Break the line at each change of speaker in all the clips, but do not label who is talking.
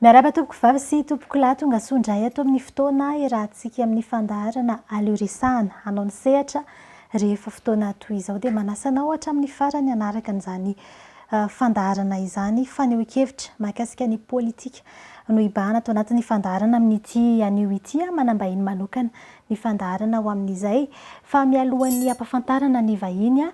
Miarahaba tompoko vavy sy tompoko lahy tonga sondray ato amin'ny fotoana irahantsika amin'ny fandaharana aliorisahana hanao ny sehatra rehefa fotoana toy izao dia manasanao hatramin'ny farany anaraka an'izany fandaharana izany fanehoan-kevitra mahakasika ny politika no ibahana ato anatin'ny fandaharana amin'ity anio ity manambahiny manokana ny fandaharana ho amin'izay fa mialohan'ny ampafantarana ny vahiny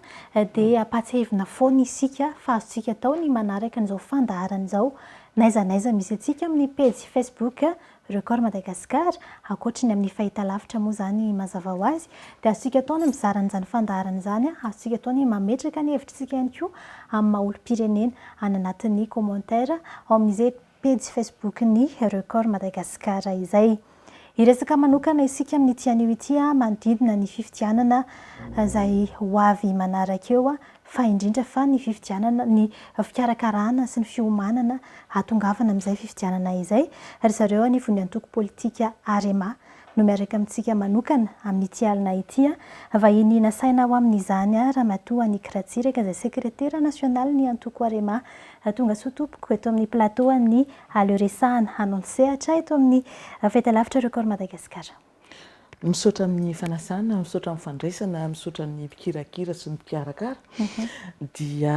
dia ampatsahivina foana isika fa azontsika atao ny manaraka an'izao fandaharana izao n'aiza misy antsika amin'ny page Facebook Record Madagascar ankoatra ny amin'ny fahitalavitra moa zany mazava ho azy dia azontsika atao ny mizara an'izany fandaharana izany azontsika atao ny mametraka ny hevitrintsika ihany koa amin'ny maha-olom-pirenena any anatin'ny commentaire ao amin'izay page Facebook ny Record Madagascar izay. Iresaka manokana isika amin'ny tianio ity manodidina ny fifidianana izay ho avy manaraka eo fa indrindra fa ny fifidianana ny fikarakarana sy ny fiomanana hatongavana amin'izay fifidianana izay ary zareo anivon'ny antoko politika Arema no miaraka amintsika manokana amin'ity alina ity vahiny nasaina ao amin'izany Ramatoa Nikratsiraka izay sekretera nasionaly ny antoko Arema tonga soa tompoko eto amin'ny plateau ny alioresahana hanao ny sehatra eto amin'ny fahitalavitra Record Madagascar.
Misaotra amin'ny fanasana, misaotra amin'ny fandraisana, misaotra amin'ny mpikirakira sy ny mpikarakara dia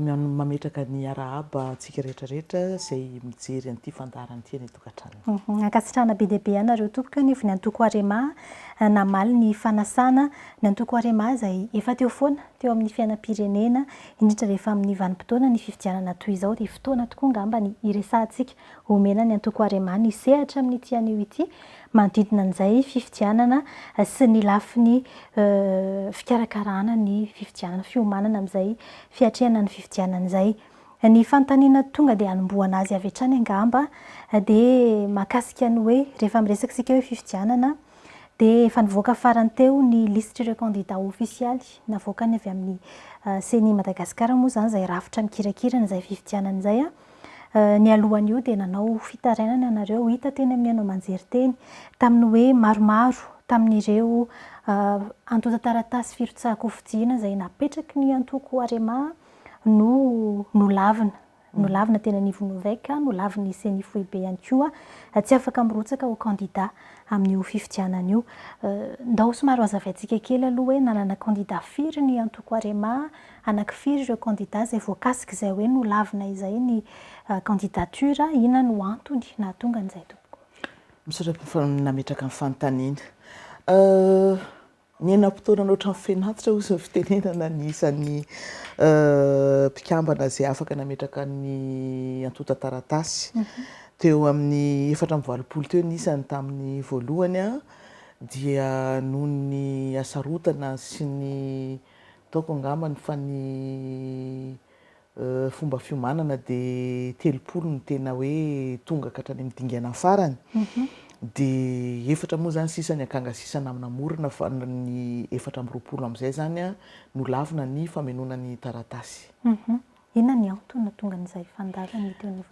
mametraka ny arahaba antsika rehetrarehetra izay mijery an'ity fandaharana ity any an-tokantrano.
Ankasitrahana be dia be anareo tompoko anivon'ny antoko Arema namaly ny fanasana ny antoko Arema izay efa teo foana teo amin'ny fiainam-pirenena indrindra rehefa amin'ny vanim-potoana ny fifidianana toy izao dia fotoana tokoa angamba ny iresahantsika omena ny antoko Arema ny sehatra amin'ity anio ity manodidina an'izay fifidianana sy ny lafiny fikarakarana ny fifidianana fiomanana amin'izay fiatrehana ny fifidianana izay. Ny fanontaniana tonga dia hanombohana azy avy hatrany angamba dia mahakasika ny hoe rehefa miresaka isika hoe fifidianana dia efa nivoaka farany teo ny liste ireo candidat officialy navoakany avy amin'ny CENI Madagascar moa izany izay rafitra mikirakirana izay fifidianana izay ny alohan'io dia nanao fitarainana ianareo hita teny amin'ny anao manjery teny tamin'ny hoe maromaro tamin'ireo antota taratasy firotsaham-pifidiana izay napetraky ny antoko Arema no lavina teny anivon'ny Noveka no laviny CENI Foibe ihany koa tsy afaka mirotsaka ho candidat amin'io fifidianana io. Ndao somary hazavantsika kely aloha hoe nanana candidat firy ny antoko Arema anankifiry ireo candidat izay voakasika izay hoe no lavina izay ny candidature inona no antony nahatonga an'izay tompoko.
Misaotra nametraka amin'ny fanontaniana. Ny enam-potoana ohatran'ny fenatitra ozy fitenenana ny isan'ny mpikambana izay afaka nametraka ny antota taratasy teo amin'ny 420 teo ny isany tamin'ny voalohany dia noho ny asarotana sy ny taoko angambany fa ny fomba fiomanana dia 30 no tena hoe tonga katrany midingana farany dia efatra moa zany sisa ny ankangasisana amina morona fa ny 420 amin'izay zany no lavina ny famenona ny taratasy.
Inona ny antony tonga n'izay fandaharana teo ny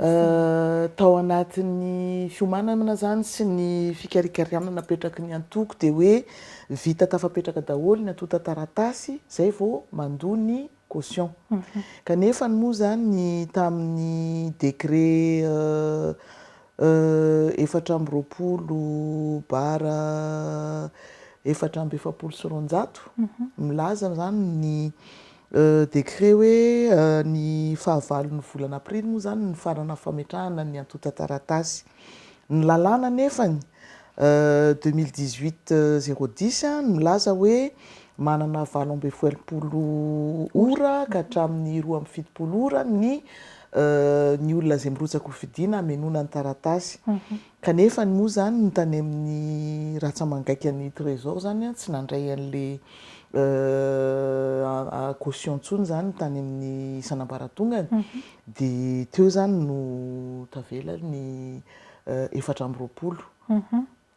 tao anatin'ny fiomanana zany sy ny fikarikariana napetraky ny antoko dia hoe vita tafapetraka daholo ny antota taratasy zay vao mandoa ny caution. Kanefa moa zany ny tamin'ny décret 420/470 milaza zany ny décret hoe ny fahavalon'ny volana aprily moa zany ny farana fametrahana ny antota taratasy. Ny lalàna nefany 2018-010 milaza hoe manana 7 ora ka hatramin'ny 12 ora ny olona izay mirotsaka ho fidiana hamenona ny taratasy. Kanefa moa zany ny tany amin'ny ratsamangaiky ny trésor zany tsy nandray an'le caution ntsony zany tany amin'ny isan'ambaratongany dia teo zany no tavela ny 420.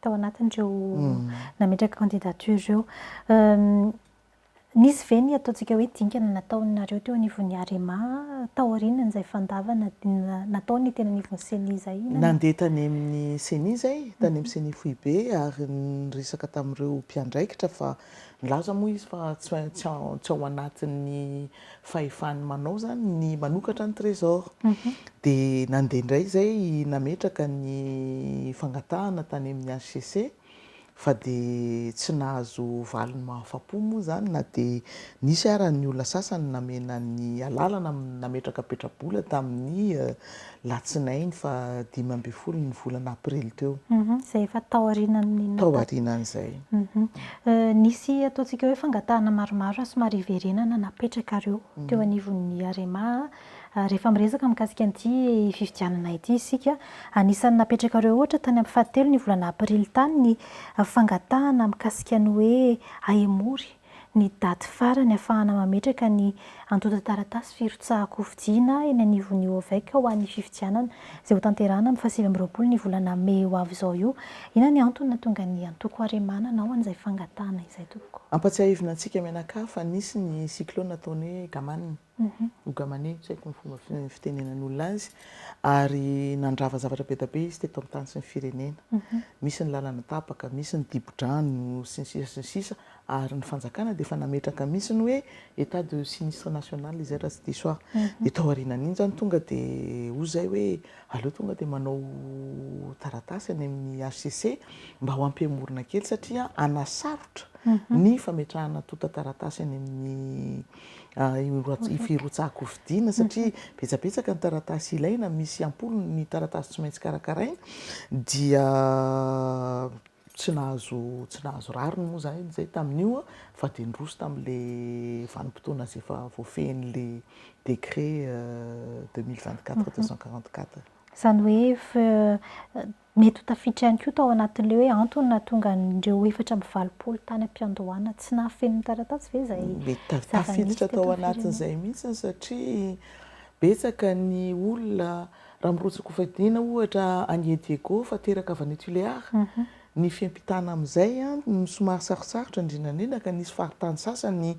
Tao anatin'ireo nametraka candidature ireo nisy ve ny ataontsika hoe dingana nataonareo teo anivon'ny Arema taoriana izay fandavana nataony tena anivon'ny Seniza iny?
Nandeha tany amin'ny Seniza tany amin'ny Seni Foibe ary niresaka tamin'ireo mpiandraikitra fa nilaza moa izy fa tsy ao anatin'ny fahefany manao zany ny manokatra ny trésor. Dia nandeha indray zay nametraka ny fangatahana tany amin'ny HCC fa dia tsy nahazo valiny mahafapo moa zany na dia nisy ara ny olona sasany namena ny alalana nametraka petrabola tamin'ny latsinainy fa 15 ny volana aprily teo.
Zay efa taorianan'inona?
Taorianan'izay.
Nisy ataontsika hoe fangatahana maromaro somary iverenana napetrakareo teo anivon'ny Arema rehefa miresaka mikasika an'ity fifidianana ity isika. Anisan'ny napetrakareo ohatra tany amin'ny 17 ny volana aprily tany ny fangatahana mikasika ny hoe ahemory ny daty farany ahafahana mametraka ny antota taratasy firotsahako fidiana eny anivon'ny OVEC ho an'ny fifidianana izay ho tanterahana amin'ny 27 ny volana May ho avy izao io. Inona ny antony nahatonga ny antoko Aremana nao an'izay fangatahana izay tompoko?
Ampatsiahivina antsika menaka fa nisy ny cyclone ataony hoe Gamaniny. Gamane tsy haiko ny fomba fitenenan'olona azy ary nandrava zavatra be da be izy teto amin'ny tany sy ny firenena. Misy ny lalana tapaka, misy ny dibo-drano sy ny sisa sy ny sisa ary ny fanjakana dia efa nametraka misy ny hoe état de sinistre national izay raha tsy diso aho. Dia tao aorianan'iny zany tonga dia hoy zay hoe aleo tonga dia manao taratasy any amin'ny HCC mba ho ampihemorona kely satria anasarotra ny fametrahana tota taratasy any amin'ny firotsahako fidiana satria betsabetsaka ny taratasy ilaina misy ampolo ny taratasy tsy maintsy karakaraina dia tsy nahazo rariny moa zany zay tamin'io fa dia nirosy tamin'ilay vanim-potoana izay efa voafehin'ilay décret 2024-244.
Izany hoe mety ho tafiditra ihany koa tao anatin'ilay hoe antony nahatonga ireo 420 tany am-piandohana tsy nahafen'ny taratasy ve izay?
Mety tafiditra tao anatin'izay mihitsy satria betsaka ny olona raha mirotsaka ho fidiana ohatra Agnès Diego fa teraka avy any Tuléar. Ny fiampitana amin'izay somary sarosarotra indrindra ka nisy faritany sasany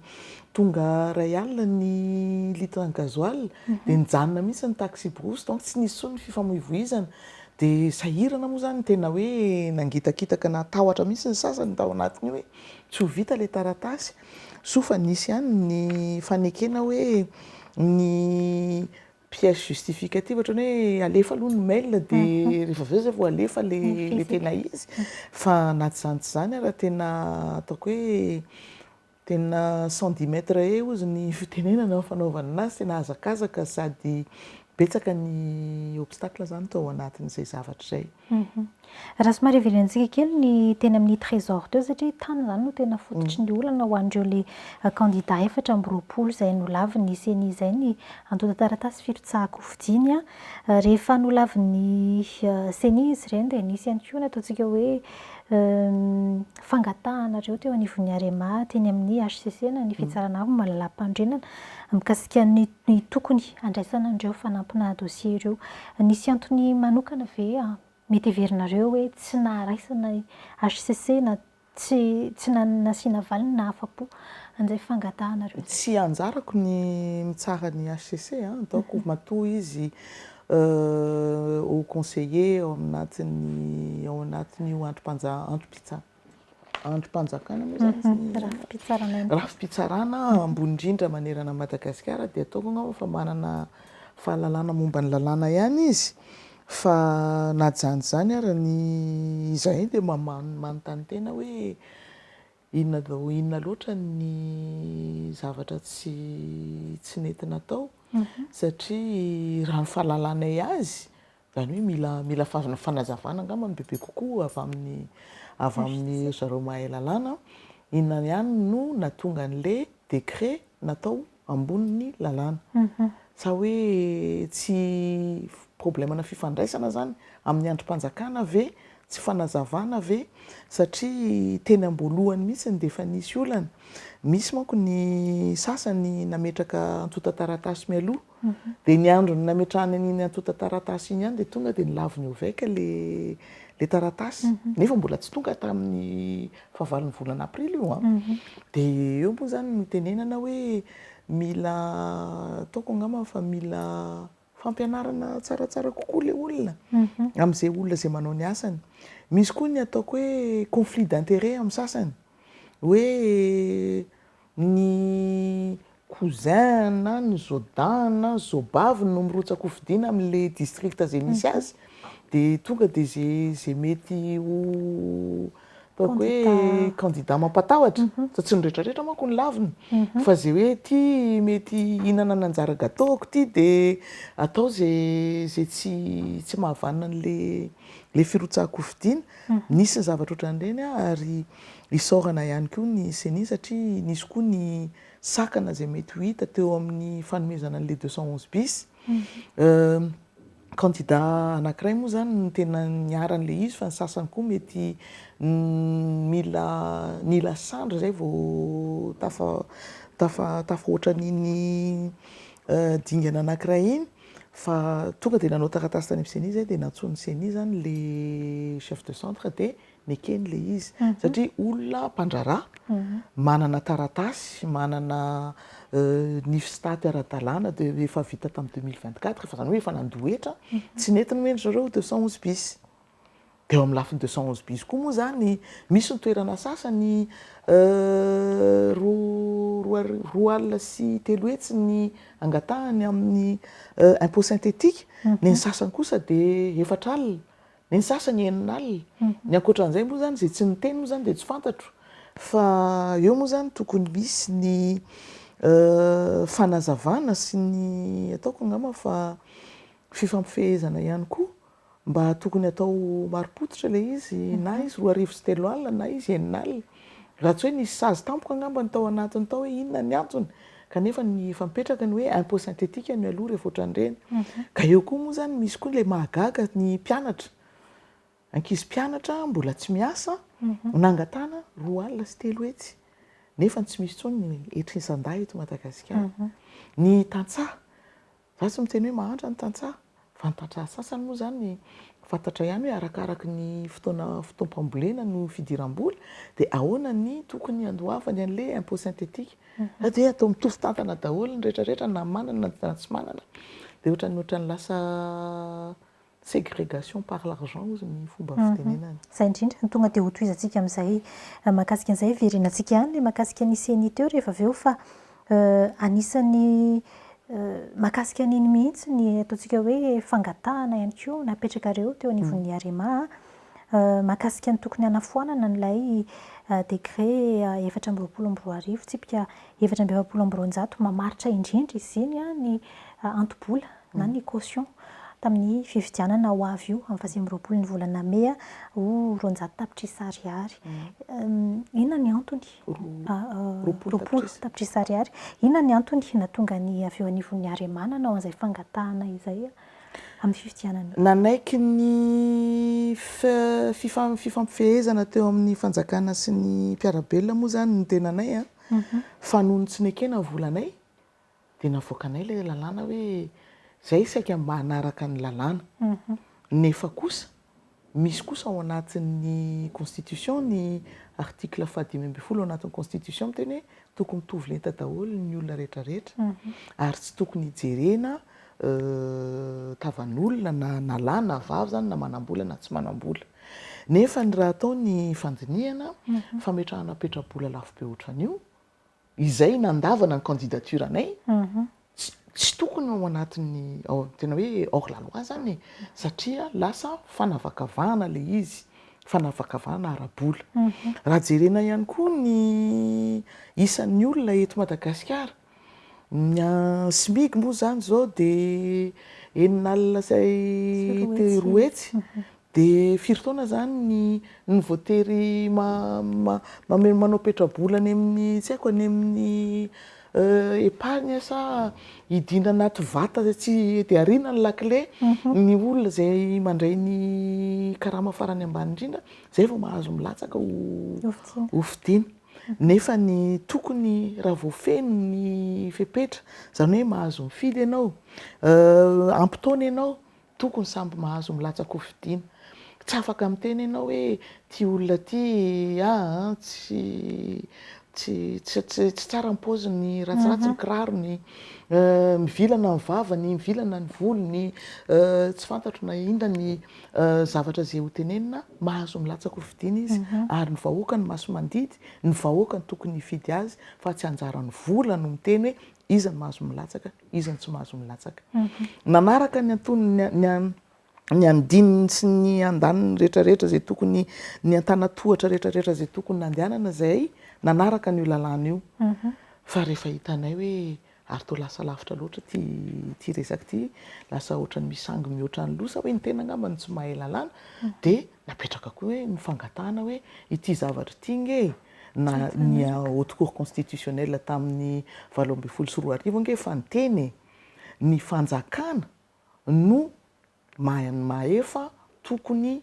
tonga ray alina ny litre gasoil dia nijanona mihitsy ny taxi brousse donc tsy nisy intsony ny fifamoivoizana dia sahirana moa zany tena hoe nangitakitaka natahotra mihitsy ny sasany tao anatiny hoe tsy ho vita ilay taratasy so fa nisy ihany ny fanekena hoe ny pièce justificative ohatrany hoe alefa aloha ny mail dia rehefa avy eo zay vao alefa le tena izy fa naty zany tsy zany raha tena ataoko hoe tena 110 mètres ozy ny fitenenana fanaovana anazy tena hazakazaka sady betsaka ny obstacle zany tao anatin'izay zavatra izay.
Raha somary iverenantsika kely ny tena amin'ny trésor teo satria tany zany no tena fototry ny olana ho an'ireo le candidat 420 izay nolaviny Seni izay ny antota taratasy firotsahako fidiana. Rehefa nolaviny Seni izy ireny dia nisy ihany koa ataontsika hoe fangatahanareo teo anivon'ny Arema teny amin'ny HCC na ny fitsarana avy malala-pandrenana mikasika ny tokony andraisana an'ireo fanampina dossier ireo. Nisy antony manokana ve mety heverinareo hoe tsy naharaisana HCC na tsy nasiana valiny na afa-po an'izay fangatahanareo?
Tsy anjarako ny mitsara ny HCC donc matoa izy au conseiller ao anatin'io androm-panjakana rafi-pitsarana ambony indrindra manerana Madagasikara dia ataoko angamba fa manana fahalalana momba ny lalàna ihany izy fa na zany ara ny izay dia manontany tena hoe inona loatra ny zavatra tsy nentina atao satria raha ny fahalalanay azy zany hoe mila fanazavana angamba ny bebe kokoa avy amin'ny zareo mahay lalàna inona ihany no natonga an'ilay décret natao amboniny lalàna sa hoe tsy problemana fifandraisana zany amin'ny androm-panjakana ve tsy fanazavana ve satria teny am-boalohany mihitsy dia efa nisy olana misy manko ny sasany nametraka antota taratasy mialoha dia ny andro ny nametrahany an'iny antota taratasy iny ihany dia tonga dia nilavy ny OVEC le taratasy nefa mbola tsy tonga tamin'ny fahavalon'ny volana aprily io a dia eo moa zany mitenenana hoe mila ataoko angamba fa mila fampianarana tsaratsara kokoa le olona amin'izay olona zay manao ny asany. Misy koa ny ataoko hoe conflit d'intérêt amin'ny sasany hoe ny cousin na ny zodan na zobavy no mirotsaka hofidiana amin'le district zay misy azy dia tonga dia zay mety ho ataoko hoe candidat mampatahotra fa tsy ny rehetrarehetra manko ny laviny fa zay hoe ty mety hinana nanjara gataoko ty dia atao zay tsy mahavanona le firotsahako hofidiana. Nisy ny zavatra ohatran'ireny ary isaorana ihany koa ny seni satria nisy koa ny sakana zay mety ho hita teo amin'ny fanomezana an'le 211 bis. Candidat anankiray moa zany ny tena niaran'le izy fa ny sasany koa mety nila sandra zay vao tafahoatran'iny dingana anankiray iny fa tonga dia nanao taratasy tany amin'ny seni zay dia nantsony seni zany le chef de centre dia nekeny le izy satria olona mpandrarà manana taratasy manana nifstaty ara-dalàna dia efa vita tamin'ny 2024 efa zany hoe efa nandohetra tsy netiny mendry zareo 211 bis dia eo amin'ny lafiny 211 bis koa moa zany misy ny toerana sasany roa alina sy telo hetsy ny angatahany amin'ny impôt synthétique ny sasany kosa dia efatra alina ny sasany enina alina ny ankoatran'izay moa zany zay tsy niteny moa zany dia tsy fantatro fa eo moa zany tokony misy ny fanazavana sy ny ataoko angamba fa fifampifehezana ihany koa mba tokony atao marim-potitra le izy na izy 2.3 alina na izy enina alina raha tsy hoe nisy sazy tampoka angamba ny tao anatiny tao hoe inona ny antony kanefa ny fampetraka ny hoe impôt synthétique ny aloha rehefa ohatran'ireny ka eo koa moa zany misy koa le mahagaga ny mpianatra ankizy mpianatra mbola tsy miasa nangatana 2 alina sy 3 hetsy nefa tsy misy tsony ny hetrisan-day eto Madagasikara. Ny tantsaha za tsy miteny hoe mahantra ny tantsaha fa ny tantsaha sasany moa zany fantatra ihany hoe arakaraka ny fotoam-pambolena no fidiram-bola dia ahoana ny tokony andoavany an'le impôt synthétique dia atao mitovy tantana daholo ny rehetrarehetra na manana na tsy manana dia ohatran'ny lasa ségrégation par l'argent ozy ny fomba fitenenany.
Zay indrindra ny tonga dia ho tohizantsika amin'izay mahakasika an'izay verenantsika ihany le mahakasika ny seni teo rehefa avy eo fa anisany mahakasika an'iny mihitsy ny ataontsika hoe fangatahana ihany koa napetrakareo teo anivon'ny Arema mahakasika ny tokony hanafoanana n'ilay décret 424 tsipika 424 mamaritra indrindra izy iny ny antobola na ny caution tamin'ny fifidianana ho avy io amin'ny 20 ny volana Mea ho 200 tapitrisa ariary. Inona ny antony? 20 tapitrisa ariary. Inona ny antony nahatonga ny avy eo anivon'ny Arema nanao an'izay fangatahana izay amin'ny fifidianana?
Nanaiky ny fifampifehezana teo amin'ny fanjakana sy ny mpiarabelona moa zany ny tenanay fa noho ny tsy nekena volanay dia navoakanay ilay lalàna hoe zay saika mba hanaraka ny lalàna nefa kosa misy kosa ao anatin'ny constitution ny article 5 ao anatin'ny constitution miteny hoe tokony mitovy lenta daholo ny olona rehetrarehetra ary tsy tokony hijerena tavan'olona na lahy na vavy zany na manam-bola na tsy manam-bola nefa ny raha atao ny fandinihana fametrahana petrabola lafo be ohatran'io izay nandavana ny candidature-nay tsy tokony ao anatin'ny tena hoe hors la loi zany satria lasa fanavakavahana le izy fanavakavahana ara-bola raha jerena ihany koa ny isan'ny olona eto Madagasikara ny SMIC moa zany zao dia 9 alina sy 3 hetsy dia firy taona zany ny voatery manao petrabola any amin'ny tsy haiko any amin'ny épargne sa hidina anaty vata tsy dia ariana ny lakile ny olona zay mandray ny karama farany ambany indrindra zay vao mahazo milatsaka ho fidiana nefa ny tokony raha vao feno ny fepetra zany hoe mahazo mifidy ianao ampitaona ianao tokony samby mahazo milatsaka ho fidiana tsy afaka miteny ianao hoe ty olona ty tsy tsara ny paoziny ratsiratsy ny kirarony mivilana ny vavany mivilana ny volony tsy fantatro na inona ny zavatra zay ho tenenina mahazo milatsaka ho fidina izy ary ny vahoaka ny maso mandidy ny vahoaka ny tokony hifidy azy fa tsy anjaran'ny vola no miteny hoe iza ny mahazo milatsaka iza ny tsy mahazo milatsaka nanaraka ny antonony ny andininy sy ny andaniny rehetrarehetra zay tokony ny antanatohatra rehetrarehetra zay tokony nandehanana zay nanaraka n'io lalàna io fa rehefa hitanay hoe ary to lasa lavitra loatra ty resaka ty lasa ohatrany misangy mihoatra ny losa hoe ny tena angamba ny tsy mahay lalàna dia napetraka koa hoe mifangatahana hoe ity zavatra ity nge na ny haute cour constitutionnelle tamin'ny 2024 nge fa niteny ny fanjakana no maefa tokony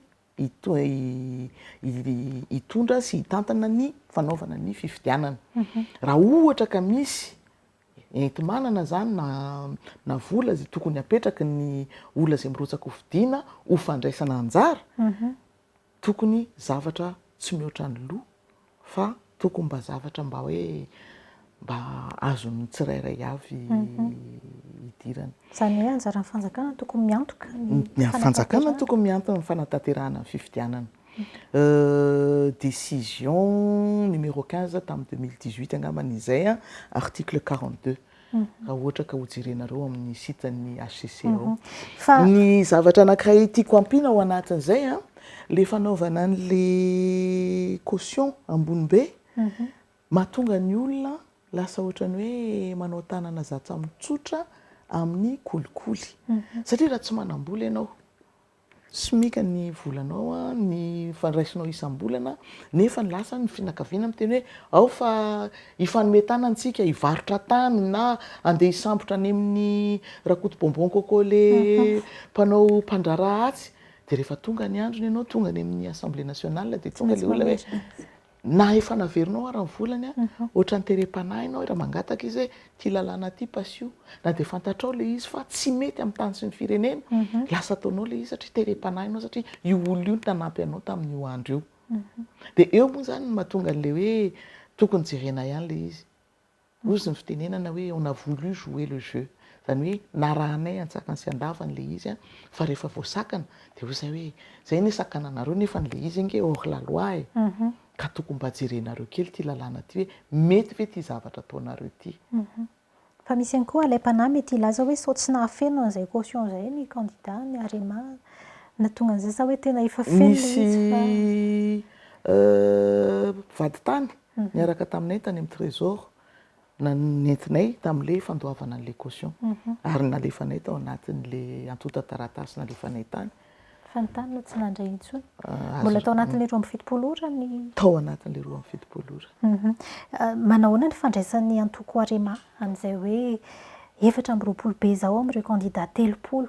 hitondra sy hitantana ny fanaovana ny fifidianana raha ohatra ka misy enti-manana zany na vola zay tokony apetraka ny olona zay mirotsaka ho fidiana ho fandraisana anjara tokony zavatra tsy mihoatra ny loha fa tokony mba zavatra mba hoe mba azon'ny tsirairay avy idirana.
Zany hoe anjaran'ny fanjakana tokony miantoka
ny fanjakana tokony miantona ny fanatanterahana ny fifidianana. Décision numéro 15 tamin'ny 2018 angambany izay article 42 raha ohatra ka ho jerenareo amin'ny sitan'ny HCC ao. Ny zavatra anankiray tiako ampiana ao anatin'izay le fanaovana an'le caution ambony be mahatonga ny olona lasa ohatrany hoe manao tanana zatsa mitsotra amin'ny kolikoly satria raha tsy manam-bola ianao simika ny volanao ny fandraisinao isam-bolana nefa ny lasa ny fianakaviana miteny hoe ao fa ifanometana antsika hivarotra tany na andeha hisambotra any amin'ny rakoto bonbon coco le mpanao mpandraraha atsy dia rehefa tonga ny androny ianao tonga any amin'ny assemblée nationale dia tonga le olona hoe na efa naverinao ary ny volany ohatra ny terem-panahy ianao raha mangataka izy hoe ty lalàna ty pasio na dia fantatrao le izy fa tsy mety amin'ny tany sy ny firenena lasa ataonao le izy satria terem-panahy ianao satria io olona io tanampy anao tamin'io andro io dia eo moa zany mahatonga an'le hoe tokony jerena ihany le izy ozy ny fitenenana hoe on a voulu jouer le jeu zany hoe narahanay antsakany sy andavany le izy fa rehefa voasakana dia hoy zay hoe zay ny sakananareo nefa n'le izy nge hors la loi ka tokony mba jerenareo kely ty lalàna ty hoe mety ve ty zavatra ataonareo ty.
Fa misy ihany koa alaim-panahy mety ilaza hoe sao tsy nahafeno an'izay caution zay ny candidat ny arema na tonga an'izay sa hoe tena efa feno
misy vady tany niaraka taminay tany amin'ny trésor na nentinay tamin'le fandoavana an'le caution ary nalefanay tao anatin'le antota taratasy nalefanay tany
fa ny tany no tsy nandray intsony mbola tao anatin'le 27 ora ny
tao anatin'le 27 ora.
Manahoana ny fandraisan'ny antoko arema amin'izay hoe 420 be zao amin'ireo candidat 30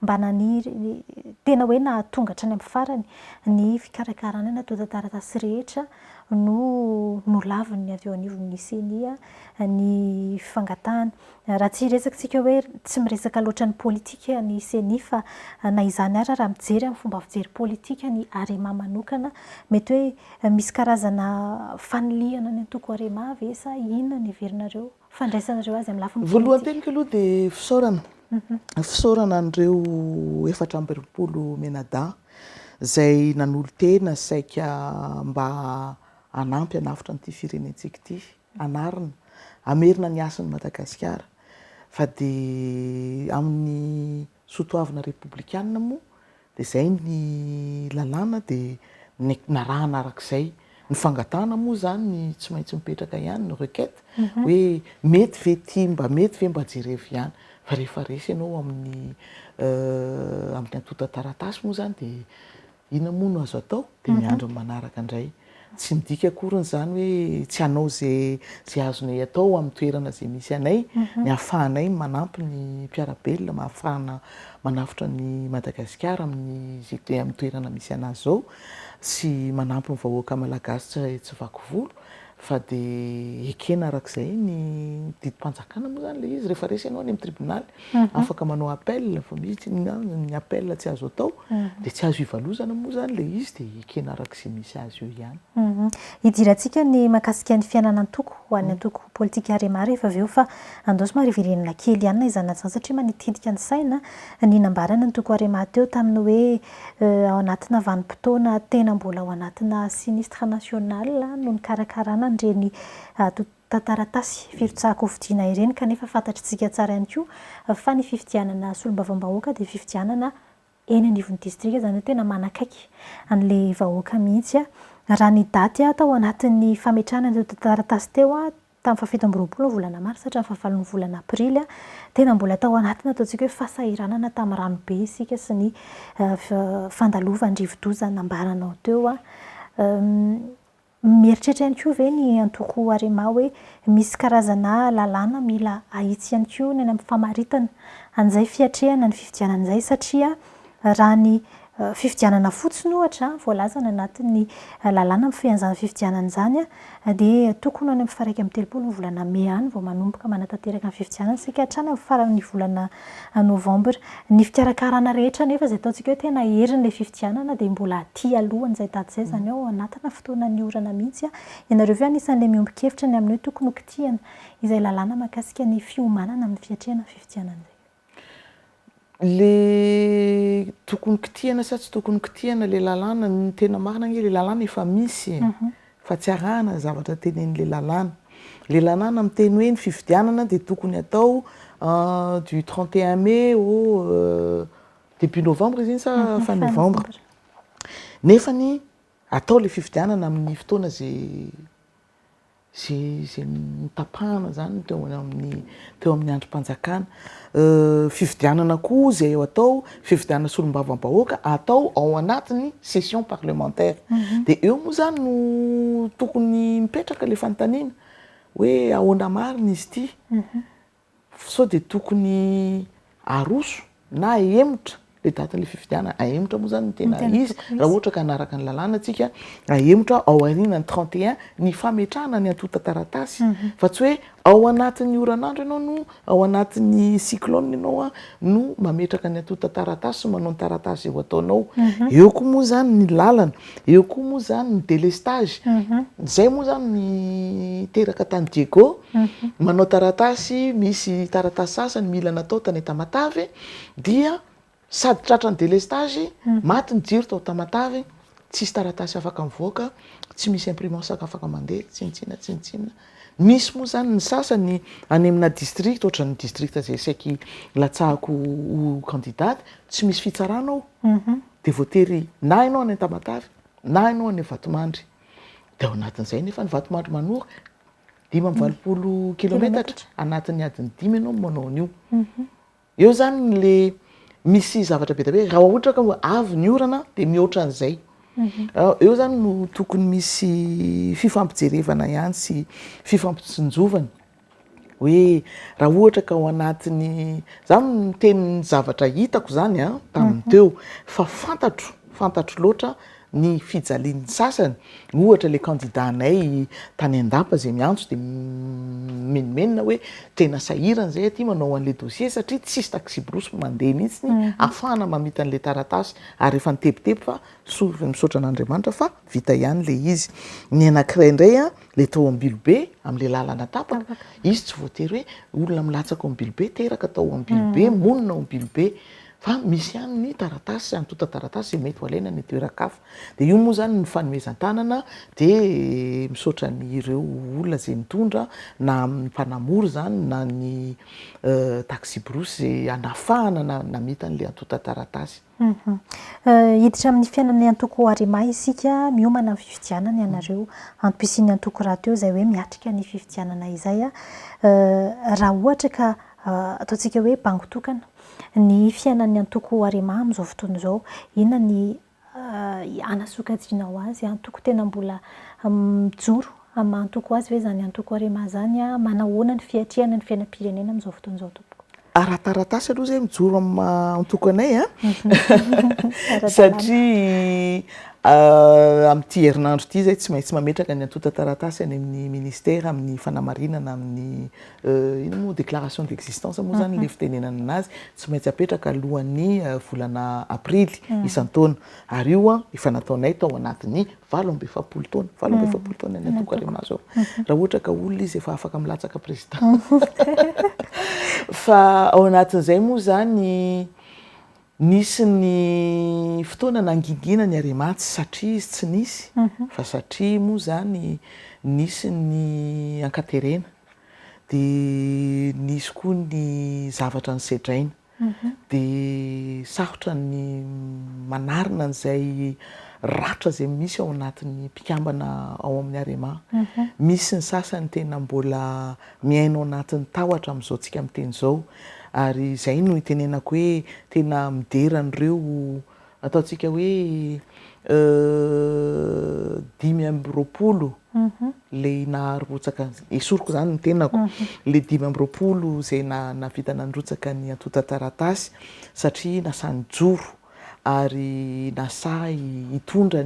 mba naniry tena hoe nahatongatra any amin'ny farany ny fikarakarana ny antota taratasy rehetra no laviny avy eo anivon'ny CENI ny fifangatahana raha tsy resakitsika hoe tsy miresaka loatra ny politika ny CENI fa na izany ary raha mijery amin'ny fomba fijery politika ny arema manokana mety hoe misy karazana faniliana ny antoko arema ve sa inona ny heverinareo fandraisanareo azy amin'ny lafiny
voalohany tenika aloha dia fisaorana an'ireo 420 menada zay nanolo tena saika mba anampy hanafitra n'ity firenentsika ity anarina amerina ny asan'ny Madagasikara fa dia amin'ny sotoavana republikana moa dia zay ny lalàna dia narahana arak'izay ny fangatahana moa zany tsy maintsy mipetraka ihany ny requête hoe mety ve ty mba mety ve mba jerevy ihany fa rehefa resy ianao amin'ny antota taratasy moa zany dia ina moa no azo atao dia miandro manaraka indray tsy midika akoriny zany hoe tsy hanao zay azonay atao amin'ny toerana zay misy anay ny ahafahanay manampy ny mpiarabelona mahafahana manafitra ny Madagasikara amin'ny toerana misy anazy zao sy manampy ny vahoaka malagasy tsy vaky volo fa dia ekena arak'izay ny didim-panjakana moa zany le izy rehefa resy ianao any amin'ny tribonaly afaka manao appel fa misy ny appel tsy azo atao dia tsy azo ivalozana moa zany le izy dia ekena arak'izay misy azy eo ihany.
Hidirantsika ny mahakasika ny fiainana antoko ho an'ny antoko politika Arema rehefa avy eo fa andao somary verenina kely ihany na izany zany satria manitidika ny saina ny nambarana ny antoko Arema teo tamin'ny hoe ao anatina vanim-potoana tena mbola ao anatina sinistre national no nikarakarana nireny tantaratasy firotsahako hovidiana ireny kanefa fantatritsika tsara ihany koa fa ny fifidianana solombavam-bahoaka dia fifidianana eny anivon'ny distrika izany hoe tena manakaiky an'ilay vahoaka mihitsy raha ny daty tao anatin'ny fametrahana ny tantaratasy teo tamin'ny fafito amby roapolo volana mars hatramin'ny fahavalo ny volana aprily tena mbola tao anatina ataontsika hoe fahasahiranana tamin'ny ranobe isika sy ny fandalovan'ny nambaranao teo mieritreritra ihany koa ve ny antoko Arema hoe misy karazana lalàna mila ahitsy ihany koa ny amin'ny famaritana an'izay fiatrehana ny fifidianana izay satria raha ny fifidianana fotsiny ohatra voalazana anatin'ny lalàna fianzana fifidianana izany dia tokony any amin'ny faraika amin'ny telopolo ny volana May any vao manomboka manatanteraka ny fifidianana isika hatrany amin'ny faran'ny volana Novambra. Ny fikarakarana rehetra nefa izay ataontsika hoe tena herin'ilay fifidianana dia mbola aty alohan'izay daty izay izany ao anatina fotoanan'ny orana mihitsy ianareo ve anisan'ilay miombon-kevitra ny amin'ny hoe tokony ho kitihana izay lalàna mahakasika ny fiomanana amin'ny fiatrehana fifidianana izay.
Le tokony kitihana sa tsy tokony kitihana le lalàna ny tena marina anie le lalàna efa misy fa tsy arahana zavatra tenen'le lalàna. Le lalàna miteny hoe ny fifidianana dia tokony atao du 31 mai au début novembre izy iny sa fin novembre. Nefany atao le fifidianana amin'ny fotoana zay mitapahana zany teo amin'ny androm-panjakana. Fifidianana koa zay atao fifidianana solombavam-bahoaka atao ao anatin'ny session parlementaire dia eo moa zany no tokony mipetraka le fanontaniana hoe ahoana marina izy ity sao dia tokony aroso na emotra le datin'le fifidianana ahemotra moa zany ny tena izy raha ohatra ka hanaraka ny lalàna antsika ahemotra ao aorianany 31 ny fametrahana ny antota-taratasy fa tsy hoe ao anatin'ny oranandro ianao no ao anatin'ny cyclone ianao no mametraka ny antota-taratasy sy manao ny taratasy eo ataonao. Eo koa moa zany ny lalana, eo koa moa zany ny délestage. Zay moa zany ny teraka tany Diego manao taratasy misy taratasy sasany mila natao tany Tamatavy dia sady tratra ny délestage maty ny jiro tao Tamatavy tsisy taratasy afaka mivoaka tsy misy imprimante afaka mandeha tsinitsina. Misy moa zany ny sasany any amina district ohatra ny district zay saiky latsahako ho candidat tsy misy fitsarana ao dia voatery na ianao any Tamatavy na ianao any Vatomandry dia ao anatin'izay nefa ny Vatomandry manora 520 kilometatra anatin'ny adiny 5 ianao manao an'io. Eo zany le misy zavatra be raha ohatra ka avy ny orana dia mihoatra an'izay. Eo zany no tokony misy fifampijerevana ihany sy fifampitsinjovana hoe raha ohatra ka ao anatin'ny zany miteny zavatra hitako zany tamin'ny teo fa fantatro loatra ny fijalian'ny sasany ohatra le candidat-nay tany Andapa zay miantso dia menimenina hoe tena sahirana zay aty manao an'le dossier satria tsisy taxi brosy mandeha mihitsy ahafahana mamita an'le taratasy ary efa nitepitepy fa misaotra an'Andriamanitra fa vita ihany le izy. Ny anankiray indray le tao Ambilobe amin'le lalana tapaka izy tsy voatery hoe olona milatsaka Ambilobe teraka tao Ambilobe monina Ambilobe fa misy ihany ny taratasy antota-taratasy mety ho alaina ny toeran-kafa dia io moa zany ny fanomezan-tanana dia misaotra n'ireo olona zay mitondra na mpanamory zany na ny taxi brosy zay anafahana namita an'le antota-taratasy.
Hiditra amin'ny fiainan'ny antoko Arema isika miomana amin'ny fifidianana ianareo antom-pisian'ny antoko raha teo izay hoe miatrika ny fifidianana izay raha ohatra ka ataontsika hoe bango-tokana ny fiainan'ny antoko Arema amin'izao fotoana izao inona ny anasokajianao azy antoko tena mbola mijoro amin'ny antoko azy ve zany antoko Arema zany manahoana ny fiatrehana ny fiainam-pirenena amin'izao fotoana izao tompoko?
Ara-taratasy aloha zay mijoro amin'ny antoko anay satria amin'ity herinandro ity zay tsy maintsy mametraka ny antota taratasy any amin'ny ministera amin'ny fanamarinana amin'ny ino moa déclaration d'existence moa zany le fitenenana anazy tsy maintsy apetraka alohan'ny volana aprily isan-taona ary io a efa nataonay tao anatin'ny 27 taona 27 taona ny antoko Arema zao raha ohatra ka olona izy efa afaka milatsaka président fa ao anatin'izay moa zany nisy ny fotoana nangingina ny Arema tsy satria izy tsy nisy fa satria moa zany nisy ny ankaterena de nisy koa ny zavatra nisedraina de sarotra ny manarina an'izay ratra zay misy ao anatin'ny mpikambana ao amin'ny Arema misy ny sasany tena mbola miaina ao anatin'ny tahotra amin'izao tsika miteny zao ary zay no itenenako hoe tena midera an'ireo ataontsika hoe 5 le narotsaka esoriko zany ny tenako le 5 zay navita nandrotsaka ny antota taratasy satria nasany joro ary nasa hitondra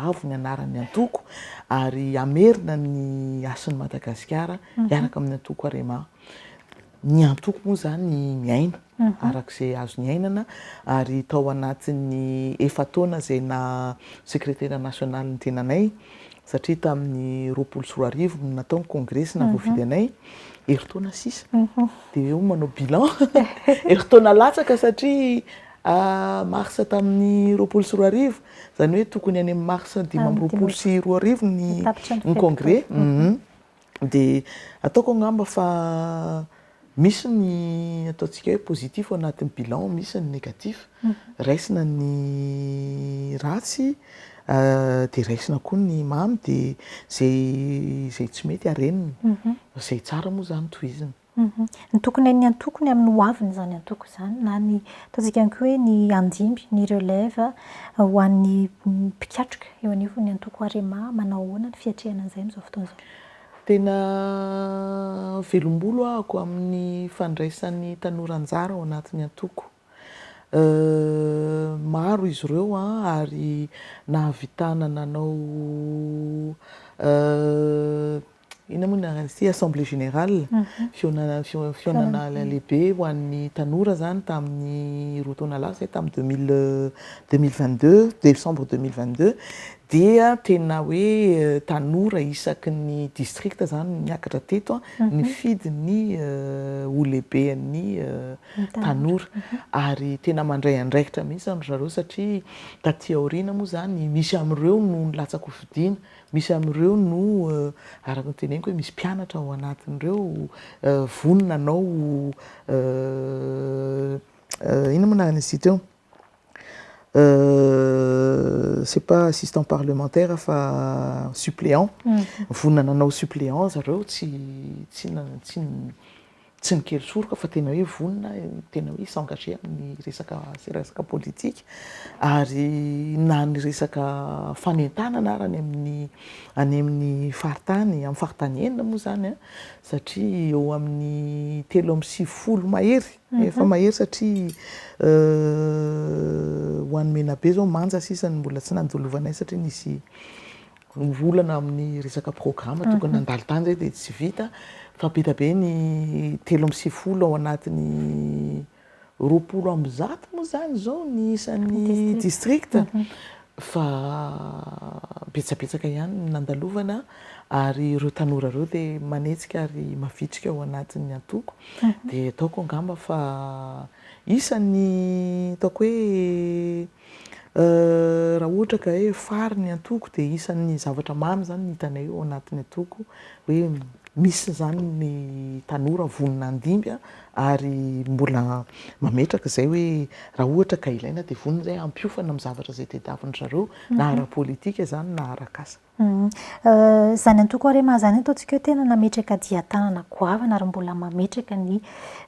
avo ny anaran'ny antoko ary amerina ny asin'ny Madagasikara miaraka amin'ny antoko Arema. Ny antoko moa zany miaina arak'izay azo ny ainana ary tao anatin'ny taona zay na secrétaire national ny tenanay satria tamin'ny 24 no natao ny congrès navoafidy anay eritaona sisa de eo manao bilan eritaona latsaka satria marsa tamin'ny 24 zany hoe tokony any amin'ny marsa 22 ny congrès de ataoko angamba fa misy ny ataontsika hoe positif ao anatin'ny bilan misy ny négatif raisina ny ratsy de raisina koa ny mamy de zay tsy mety areniny zay tsara moa zany tohiziny
ny tokony ny antokony amin'ny hoaviny zany antoko zany na ny ataontsika ihany koa hoe ny andimby ny relève ho an'ny mpikatroka eo anivon'ny antoko Arema manao ahoana ny fiatrehana an'izay amin'izao fotoana izao
tena velombolo ahako amin'ny fandraisan'ny tanora anjara ao anatin'ny antoko maro izy ireo ary nahavitana nanao ina moa nagnasy assemblée générale fionana lehibe ho an'ny tanora zany tamin'ny roa taona lasa tamin'ny 2022 décembre 2022 dia tena hoe tanora isaky ny district zany miakatra teto ny fidiny olehibe ny tanora ary tena mandray andraikitra mihitsy ry zareo satria taty aoriana moa zany misy amin'ireo no nilatsaka hofidiana misy amin'ireo no araka ny teneniko hoe misy mpianatra ao anatin'ireo vonona anao ina moa nagnany izy teo c'est pas assistant parlementaire fa suppléant vonona nanao suppléant zareo tsy nikely soroka fa tena hoe vonona tena hoe s'engager amin'ny resaka politique ary na ny resaka fanentanana ary any amin'ny faritany amin'ny faritany enina moa zany satria eo amin'ny 3 mahery efa mahery satria ho an'ny Menabe zao manja sisany mbola tsy nandolovanay satria nisy volana amin'ny resaka programme tokony nandalo tany zay de tsy vita fa betabe ny 3 ao anatin'ny 20 moa zany zao ny isan'ny district fa betsabetsaka ihany nandalovana ary ireo tanora ireo de manetsika ary mavitrika ao anatin'ny antoko de ataoko angamba fa isan'ny ataoko hoe raha ohatra ka hoe fary ny antoko de isan'ny zavatra mamy zany ny hitanay ao anatin'ny antoko hoe misy zany ny tanora vonona andimby ary mbola mametraka zay hoe raha ohatra ka ilaina de vonona zay ampiofana amin'ny zavatra zay tediaviny zareo na ara-politika zany na arakasa
zany antoko Arema zany ataontsika hoe tena nametraka diatanana goavana ary mbola mametraka ny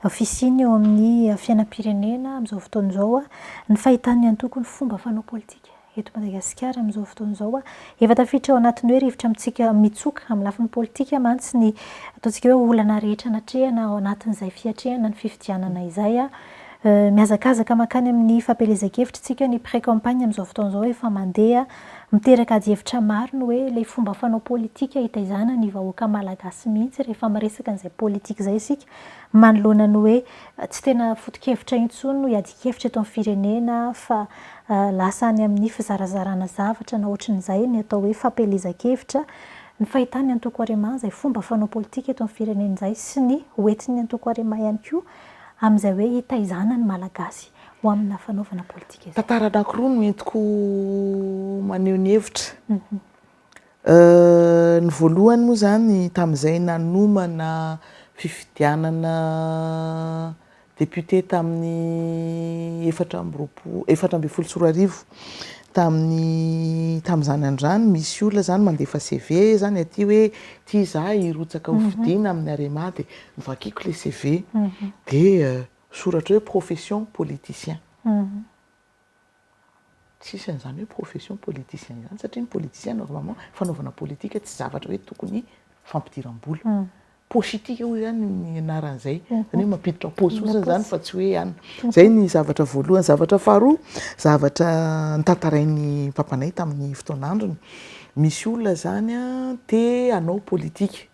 fisiny eo amin'ny fiainam-pirenena amin'izao fotoana izao ny fahitan'ny antoko ny fomba fanao politika eto Madagasikara amin'izao fotoana izao efa tafiditra ao anatin'ny hoe rivotra amintsika mitsoka amin'ny lafiny politika mantsy ny ataontsika hoe olana rehetra natrehana ao anatin'izay fiatrehana ny fifidianana izay miazakazaka makany amin'ny fampelezan-kevitra tsika ny pré-campagne amin'izao fotoan'izao efa mandeha miteraka ady-hevitra maro ny hoe ilay fomba fanao politika hitaizana ny vahoaka malagasy mihitsy rehefa miresaka an'izay politika izay isika manoloana ny hoe tsy tena foto-kevitra intsony no hiady-kevitra eto amin'ny firenena fa lasa any amin'ny fizarazarana zavatra na ohatran'izay ny atao hoe fampelezan-kevitra ny fahitany Antoko Arema izay fomba fanao politika eto amin'ny firenena izay sy ny hoentiny Antoko Arema ihany koa amin'izay hoe hitaizana ny malagasy ho amina fanaovana politika izay.
Tantara anankiroa no entiko maneho ny hevitra. Ny voalohany moa zany tamin'izay nanomana fifidianana député tamin'ny 4 tamin'izany androany misy olona zany mandefa CV zany aty hoe ty za hirotsaka ho fidiana amin'ny Arema dia novakiko le CV dia soratra hoe profession politicien. Tsisy an'izany hoe profession politicien zany satria ny politicien normalement fanaovana politika tsy zavatra hoe tokony fampidiram-bola. Politika hoy zany ny anaran'izay zany hoe mampiditra posy zany fa tsy hoe ihany. Zay ny zavatra voalohany. Zavatra faharoa, zavatra nitantarain'ny papanay tamin'ny fotoan'androny. Misy olona zany te hanao politika.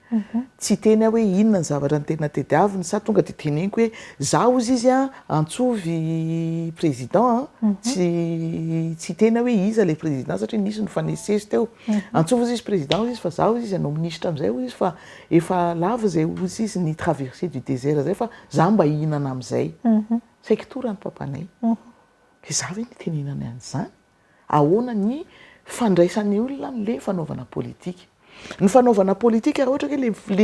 Tsy teny hoe inona ny zavatra ny tena tediaviny sa tonga dia teneniko hoe za ozy izy antsovy président tsy tena hoe iza le président satria nisy nofanesesy teo. Antsovy ozy izy président ozy izy fa za ozy izy anao ministre amin'izay ozy izy fa efa lava zay ozy izy ny traversée du désert zay fa za mba hihinana amin'izay. Saika torany papanay. Za hoe nitenenany an'izany. Ahoana ny fandraisan'ny olona le fanaovana politika. Ny fanaovana politika raha ohatra hoe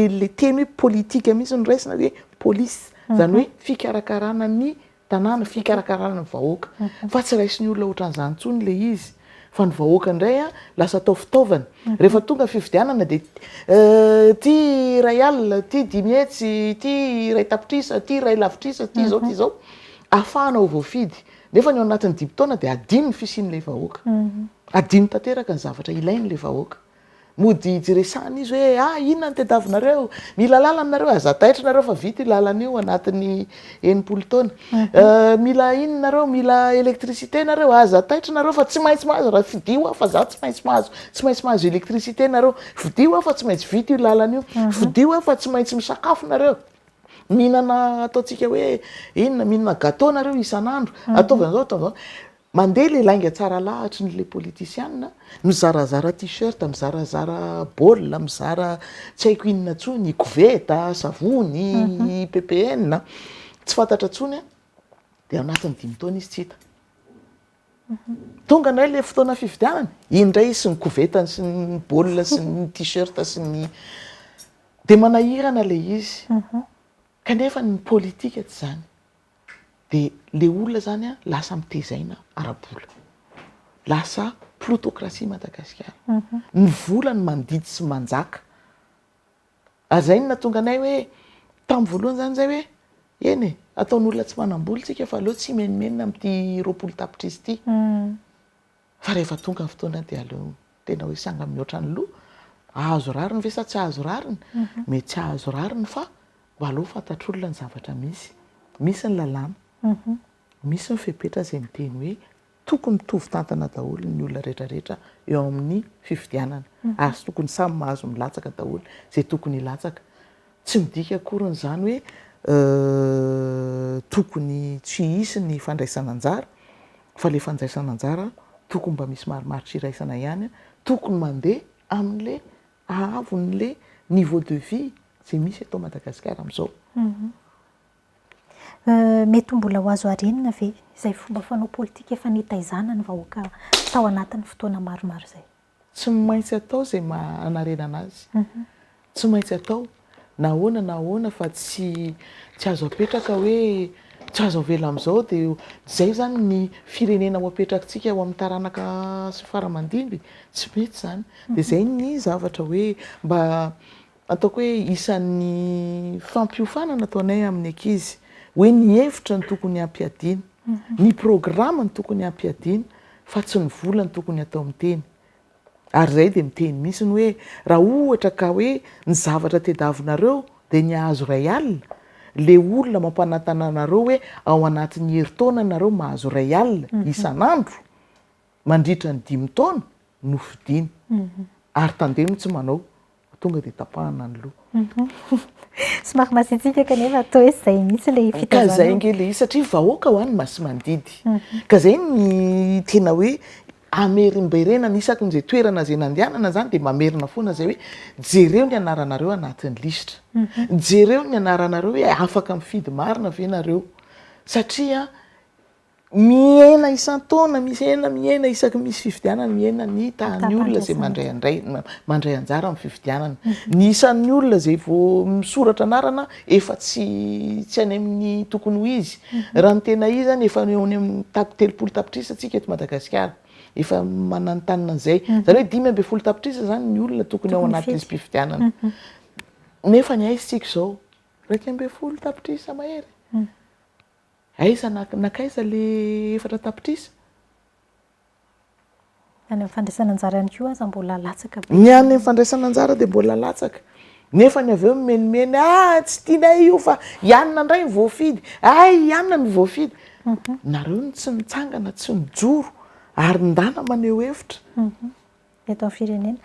le teny hoe politika misy ny raisina hoe polisy zany hoe fikarakarana ny tanàna, fikarakarana ny vahoaka. Fa tsy raisin'ny olona ohatran'izany intsony le izy. Fa ny vahoaka indray lasa atao fitaovana. Rehefa tonga fifidianana dia ty ray alina, ty dimy hetsy, ty ray tapitrisa, ty ray lavitrisa, ty zao. Ahafahana ho voafidy. Nefa ny ao anatin'ny 10 taona dia adino ny fisian'ilay vahoaka. Adino tanteraka ny zavatra ilain'ilay vahoaka. Mody jiresahana izy hoe inona ny tediavinareo, mila lalana aminareo, aza taitra nareo fa vita lalana io anatin'ny 90 taona. Mila inona nareo, mila électricité nareo, aza taitra nareo fa tsy maintsy mahazo raha fidio fa za tsy maintsy mahazo électricité nareo, fidio fa tsy maintsy vita io lalana io, fidio fa tsy maintsy misakafo nareo. Mihinana ataontsika hoe inona, mihinana gâteau nareo isan'andro, ataovan'izao. Mandeha le lainga tsara lahatry ny le politicianina, mizarazara t-shirt, mizarazara baolina, mizara tsy haiko inona intsony, koveta, savony, PPN, tsy fantatra intsony dia anatin'ny 10 taona izy tsy hita. Tonga nay le fotoana fifidianana, indray sy ny koveta sy ny baolina sy ny t-shirt sy ny dia manahirana le izy. Kanefa ny politika tsy zany. Dia le olona zany lasa mitezaina ara-bola. Lasa plutocratie Madagasikara. Ny vola ny mandidy sy manjaka. Zay no nahatonga anay hoe tamin'ny voalohany zany zay hoe eny ataon'olona tsy manam-bola tsika fa aleo tsy menimenina amin'ity 20 tapitrisa ity. Fa rehefa tonga ny fotoana dia aleo tena hoe sanga mihoatra ny loha. Ahazo rariny ve sa tsy ahazo rariny? Mety tsy ahazo rariny fa aleo fantatr'olona ny zavatra misy. Misy ny lalàna. Misy ny fepetra izay miteny hoe tokony mitovy tantana daholo ny olona rehetrarehetra eo amin'ny fifidianana. Ary tokony samy mahazo milatsaka daholo izay tokony hilatsaka. Tsy midika akorin'izany hoe tokony tsy hisy ny fandraisana anjara, fa le fandraisana anjara tokony mba misy marimaritra iraisana ihany, tokony mandeha amin'le ahavon'le niveau de vie izay misy eto Madagasikara amin'izao.
Mety mbola ho azo harenina ve izay fomba fanao politika efa nitaizana ny vahoaka tao anatin'ny fotoana maromaro izay?
Tsy maintsy atao izay anarenana azy. Tsy maintsy atao na ahoana fa tsy azo apetraka hoe tsy azo avela amin'izao dia izay zany ny firenena ho apetrakantsika ho amin'ny taranaka sy faramandimby. Tsy mety zany. Dia izay ny zavatra hoe mba ataoko hoe isan'ny fampiofanana ataonay amin'ny ankizy. Hoe ny hevitra ny tokony hampiadiana, ny programma ny tokony hampiadiana, fa tsy ny vola ny tokony atao miteny. Ary izay dia miteny mihitsy ny hoe raha ohatra ka hoe ny zavatra tediavinareo dia ny hahazo ray alina, le olona mampanantana anareo hoe ao anatin'ny herintaona nareo mahazo ray alina isan'andro mandritra ny 5 taona no fidiny ary tandemo tsy manao tonga dia tapahana ny loha
somary masitsika kanefa atao hoe zay mihitsy le
ka zay nge le izy satria vahoaka ho any masy mandidy ka zay ny tena hoe amerimberenana isaky n'izay toerana zay nandehanana zany dia mamerina foana zay hoe jereo ny anaranareo anatin'ny lisitra jereo ny anaranareo hoe afaka mifidy marina ve nareo satria miaina isan-taona miaina isaky misy fifidianana miaina ny tahan'ny olona zay mandray anjara amin'ny fifidianana ny isan'ny olona zay vao misoratra anarana efa tsy any amin'ny tokony ho izy raha ny tena izy zany efa eo amin'ny telopolo tapitrisa atsika eto Madagasikara efa manantanina an'izay zany hoe 5 tapitrisa zany ny olona tokony ao anatin'izy mpifidianana nefa ny aizitsika zao 2 tapitrisa mahery aiza nakaiza le 4 tapitrisa
any amin'ny fandraisana anjara ihany koa aza mbola latsaka be
ny any amin'ny fandraisana anjara dia mbola latsaka nefa ny avy eo mimenimeny tsy tianay io fa ianona indray voafidy ianona ny voafidy nareo ny tsy mitsangana tsy mijoro ary ndana maneho hevitra
eto amin'ny firenena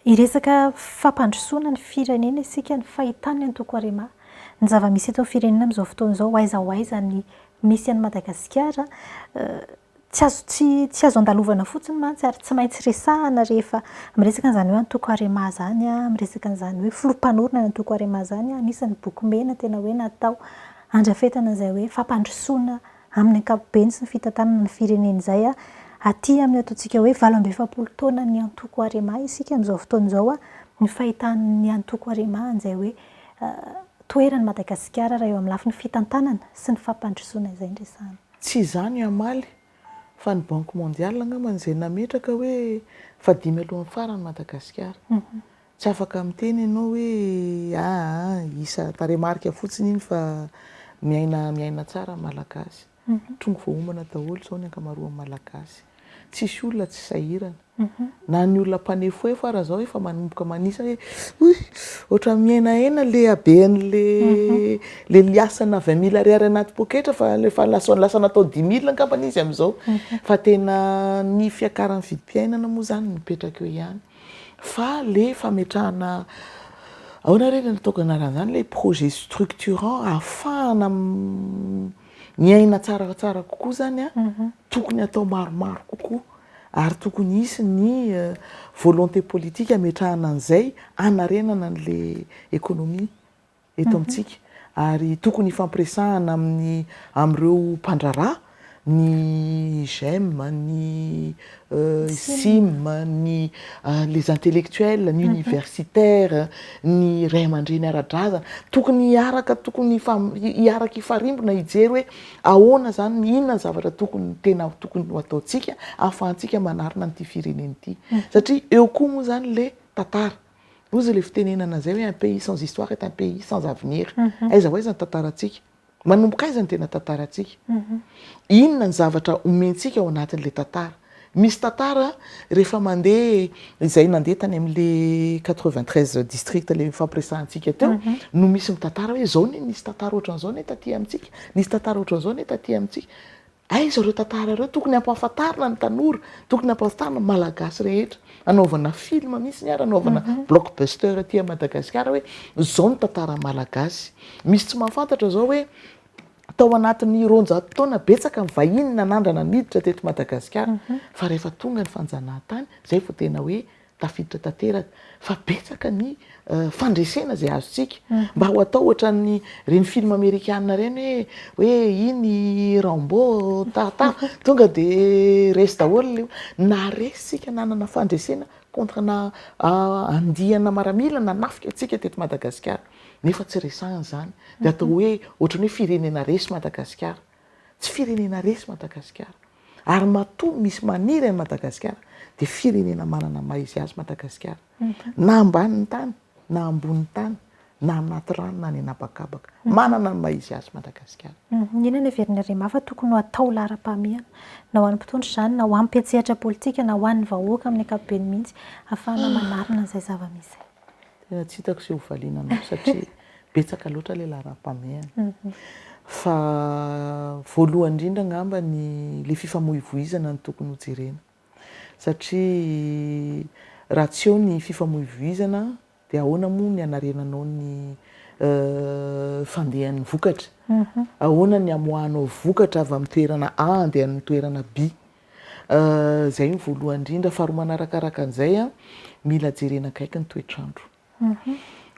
iresaka fampandrosoana ny firenena isika ny fahitany antoko arima ny zava-misy eto amin'ny firenena amin'izao fotoana izao aiza ny misy any Madagasikara tsy azo andalovana fotsiny mantsy ary tsy maintsy resahana rehefa miresaka an'izany hoe antoko arima zany miresaka an'izany hoe filompanorona ny antoko arima zany anisan'ny boky mena tena hoe natao andrafetana izay hoe fampandrosoana amin'ny ankapobeny sy ny fitantanana ny firenena izay aty amin'ny ataontsika hoe 27 taona ny antoko arima isika amin'izao fotoana izao ny fahitan'ny antoko arima an'izay hoe toerany Madagasikara raha eo amin'ny lafiny fitantanana sy ny fampandrosoana izay ndresana
tsy izany amaly fa ny banque mondiale angamba izay nametraka hoe 5 alohan'ny farany Madagasikara tsy afaka miteny ianao hoe isa taremarika fotsiny iny fa miaina tsara malagasy tonga vao homana daholo zao ny ankamaroan'ny malagasy tsisy olona tsy sahirana na ny olona mpanefoefo ara zao efa manomboka manisa hoe ohatra miainaena le aben'le liasana 20 000 ariary anaty poketra fa lasa natao 10 000 angambany izy amin'izao fa tena ny fiakaran'ny vidim-piainana moa zany mipetraka eo ihany fa le fametrahana ahoana re nataoko anaran'izany le projet structurant ahafahana miaina tsaratsara kokoa zany tokony atao maromaro kokoa ary tokony isy ny volonté politique ametrahana an'izay anarenana an'le économie eto amintsika ary tokony ifampiresahana amin'ireo mpandrarà ny GEM ny SIM ny les intellectuels ny universitaires ny ray aman-dreny ara-drazana tokony hiaraka ifarimbona hijery hoe ahoana zany inona ny zavatra tokony ho ataontsika ahafahantsika manarina n'ity firenena ity satria eo koa moa zany le tantara ozy le fitenenana zay hoe un pays sans histoire est un pays sans avenir aiza ho aiza ny tantarantsika manomboka aiza ny tena tantarantsika inona ny zavatra omentsika ao anatin'le tantara misy tantara rehefa mandeha izay nandeha tany amin'le 93 district le fampiresahantsika teo no misy mitantara hoe zao ny nisy tantara ohatran'izao ny taty amintsika nisy tantara ohatran'izao ny taty amintsika aiza reo tantara reo tokony ampahafantarina ny tanora tokony ampahafantarina malagasy rehetra anaovana film misy ny anaovana blockbuster aty à Madagasikara hoe zao ny tantara malagasy misy tsy mahafantatra zao hoe tao anatin'ny 200 taona betsaka ny vahiny nanandrana miditra teto Madagasikara fa rehefa tonga ny fanjanahantany zay vao tena hoe tafiditra tanteraka fa betsaka ny fandresena zay azontsika mba ho atao ohatran'ny reny film américain reny hoe iny Rambo tata tonga de resy daholo leo na resitsika nanana fandresena contre na andihana maramila na nafika atsika teto Madagasikara nefa tsy resahana zany de atao hoe ohatrany hoe firenena resy Madagasikara tsy firenena resy Madagasikara ary matoa misy maniry any Madagasikara de firenena manana maizy azy Madagasikara na ambanin'ny tany na ambonin'ny tany na anaty rano na ny anabakabaka manana ny maizy azy Madagasikara
inona ny heverina rema fa tokony ho atao laharam-pahamehana na ho an'ny mpitondra izany na ho an'ny mpietsehatra politika na ho an'ny vahoaka amin'ny ankapobeny mihitsy ahafahana manarina izay zava-misy
tena tsy hitako izay hovaliana anao satria betsaka loatra le laharam-pameana fa voalohany indrindra ngamba le fifamoivoizana ny tokony hojerena satria raha tsy eo ny fifamoivoizana dia ahoana moa ny anarenanao ny fandehan'ny vokatra ahoana ny amoahanao vokatra avy amin'ny toerana A andeha amin'ny toerana B zay ny voalohany indrindra faharoa manarakaraka an'izay a mila jerena akaiky ny toetrandro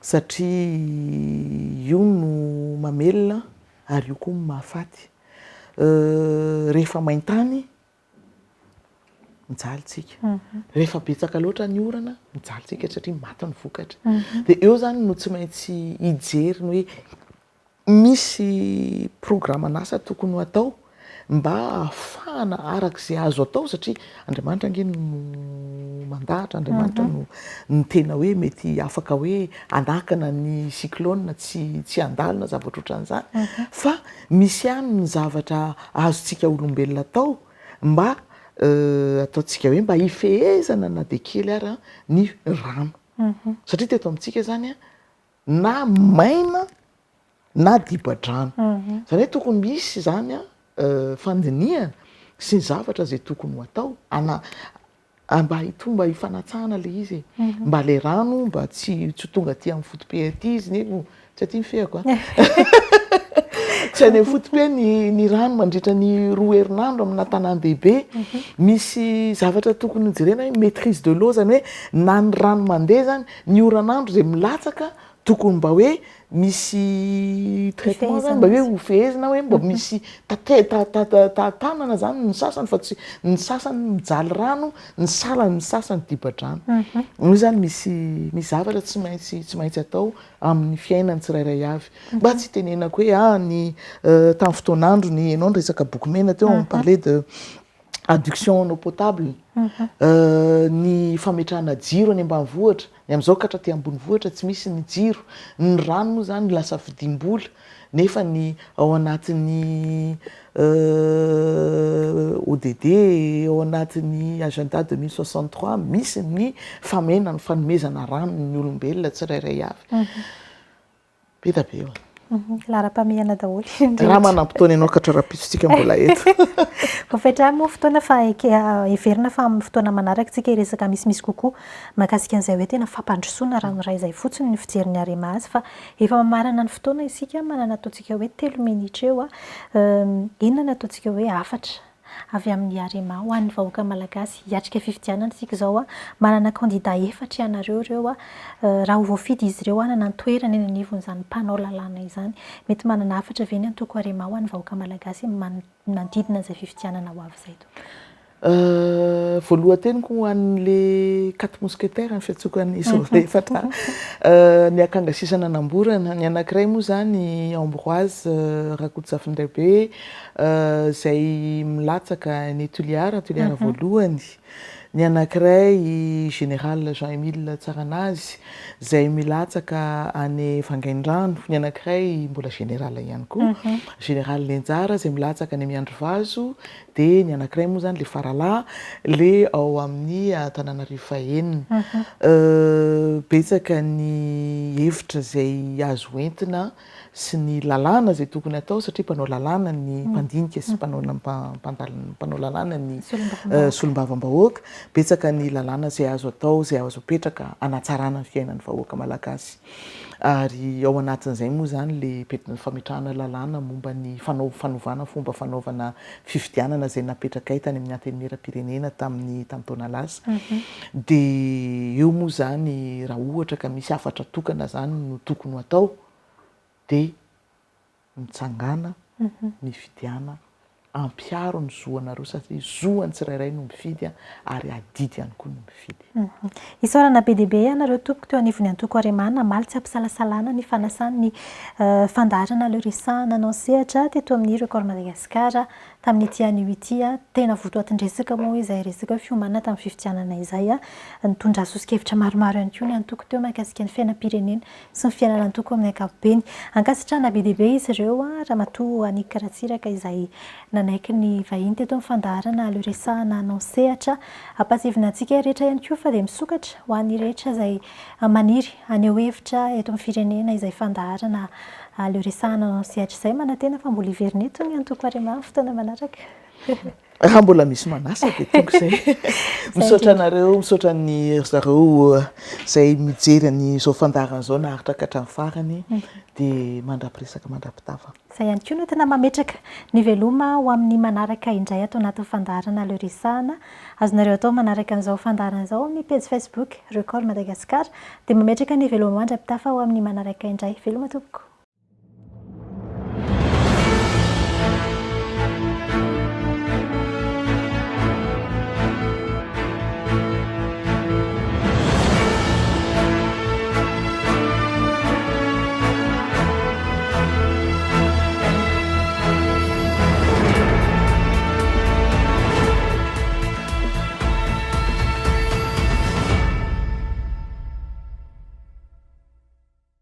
satria io no mamelona ary io koa mahafaty rehefa maintany mijaly tsika rehefa betsaka loatra ny orana mijaly tsika satria maty ny vokatra dia eo zany no tsy maintsy hijery ny hoe misy programan'asa tokony ho atao mba ahafahana arak'izay azo atao satria Andriamanitra ange no mandahatra Andriamanitra no ny tena hoe mety afaka hoe anakana ny cyclone tsy andalina zavatra ohatran'izany fa misy ihany ny zavatra azontsika olombelona atao mba ataontsika hoe mba hifehezana na dia kely ary ny rano satria teto amintsika zany a na maina na dibo-drano zany hoe tokony misy zany a fandiniana sy ny zavatra zay tokony ho atao mba hitomba hifanatsahana le izy mba le rano mba tsy tonga aty amin'ny fotope aty izy nefa tsy aty mifehako tsy any fotope ny rano mandritra ny 2 herinandro amina tanàn-dehibe misy zavatra tokony hojerena hoe maîtrise de l'eau zany hoe na ny rano mandeha zany ny oranandro zay milatsaka tokony mba hoe misy traitement zany mba hoe ho fehezina hoe mba misy tanana zany ny sasany fa tsy ny sasany mijaly rano ny sasany dibo-drano io zany misy zavatra tsy maintsy atao amin'ny fiainany tsirairay avy mba tsy tenenako hoe ny tamin'ny fotoanandro ny ianao resaka boky mena teo on parlait de adduction en eau potable ny fametrahana jiro any ambanivohitra ny amin'izao ka hatraty ambony vohitra tsy misy ny jiro ny rano moa zany lasa vidim-bola nefa ny ao anatin'ny ODD ao anatin'ny agenda 2063 misy ny fanomezana rano ny olombelona tsirairay avy be da be eo
laharam-pameana daholo
raha manam-potoana ianao katrarapisontsika mbola eto
voafetra moa fotoana fa heverina fa amin'ny fotoana manaraka tsika hiresaka misimisy kokoa mahakasika an'izay hoe tena fampandrosoana ranoray izay fotsiny ny fijeriny harema azy fa efa mamarana ny fotoana isika manana ataontsika hoe 3 minitra eo inona ny ataontsika hoe 4 avy amin'ny harema ho an'ny vahoaka malagasy hiatrika fifidianana isika izao manana candidat 4 ianareo reo raha ho voafidy izy ireo hanana ny toerana eny anivon'izany mpanao lalàna izany mety manana 4 ve ny antoko harema ho an'ny vahoaka malagasy manodidina izay fifidianana ho avy izay
voalohan-teniko ho an'le 4 mousquetaires ny fiantsokany izy efatra ny akangasisana namborana ny anankiray moa zany Ambroise Rakotosafindraibe zay milatsaka ny Toliara voalohany ny anankiray général Jean-Émile Tsaranazy zay milatsaka any Vangaindrano ny anankiray mbola général ihany koa général Lenjara zay milatsaka any Miandrovazo dia ny anankiray moa zany le faralahy le ao amin'ny Antananarivo fahenina betsaka ny hevitra zay azo entina sy ny lalàna zay tokony atao satria mpanao lalàna ny mpandinika sy mpanao lalàna ny solombavam-bahoaka betsaka ny lalàna zay azo atao zay azo apetraka anatsarana ny fiainan'ny vahoaka malagasy ary ao anatin'izay moa zany le fametrahana lalàna momba ny fanovana fomba fanaovana fifidianana zay napetraka tany amin'ny antenimieram-pirenena tamin'ny taona lasa dia eo moa zany raha ohatra ka misy afatra tokana zany no tokony ho atao dia mitsangana mifidiana ampiaro ny zoanareo satria zoany tsirairay no mifidy ary adidy ihany koa no mifidy
isaorana be dehibe ianareo tompoko teo anivony antoko haremana maly tsy ampisalasalana ny fanasany fandarana le risana anao sehatra teto amin'ny record Madagasikara tamin'ny ity anio ity tena votoatin-dresaka moa izay resaka fiomanana tamin'ny fifidianana izay nitondra sosokevitra maromaro ihany koa ny antoko teo mahakasika ny fiainam-pirenena sy ny fiainana antoko amin'ny ankapobeny ankasitrahana be dehibe izy ireo raha matoa Anika Ratsiraka izay nanaiky ny vahiny teto amin'ny fandaharana aloresahana anao sehatra ampatevina antsika rehetra ihany koa fa dia misokatra ho an'ny rehetra izay maniry aneo hevitra eto amin'ny firenena izay fandaharana aloresahana anao sehatra izay manantena fa mbola hiverina eto ny antoko ary amin'ny fotoana manaraka.
Raha mbola misy manasa dia tonga izay misaotra anareo, misaotra ny zareo izay mijery an'izao fandaharana izao naharitra ka hatramin'ny farany dia mandrapiresaka mandrapitava.
Izay ihany koa no tena mametraka ny veloma ho amin'ny manaraka indray atao anatin'ny fandaharana aloresahana. Azonareo atao manaraka an'izao fandaharana izao amin'ny page Facebook Record Madagascar dia mametraka ny veloma mandrapitafa ho amin'ny manaraka indray. Veloma tompoko.